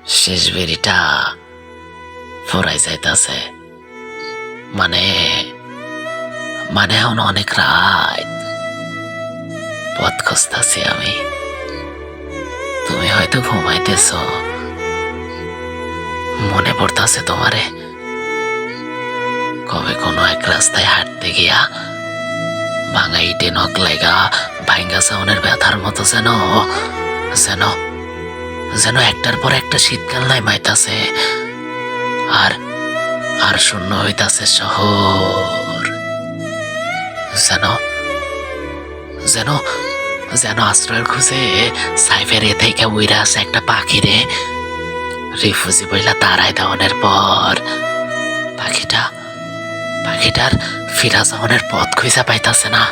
শেষ বেরিটা ফুরাই যাইতাছে। মানে মানে এখন অনেক রাত, পথ খুঁজতাছি আমি। তুমি হয়তো ঘুমাইতেছ, মনে পড়তাছে তোমারে। কবে কোনো এক রাস্তায় হাঁটতে গিয়া ভাঙা ইটে নখ লাগা ভাঙ্গা সাউনের ব্যথার মতো যেন যেন যেন একটার পর একটা শীতকাল নাইমাইতাছে। আর আর শূন্য হইতাছে শহর। যেন যেন যেন আশ্রয়ের খুঁজে সাইফের থেকে উইরা আছে একটা পাখিরে রিফিউজি বইলা তারাই দেওয়ানের পর পাখিটার ফিরা যাওয়ানের পথ খুঁজা পাইতাছে না।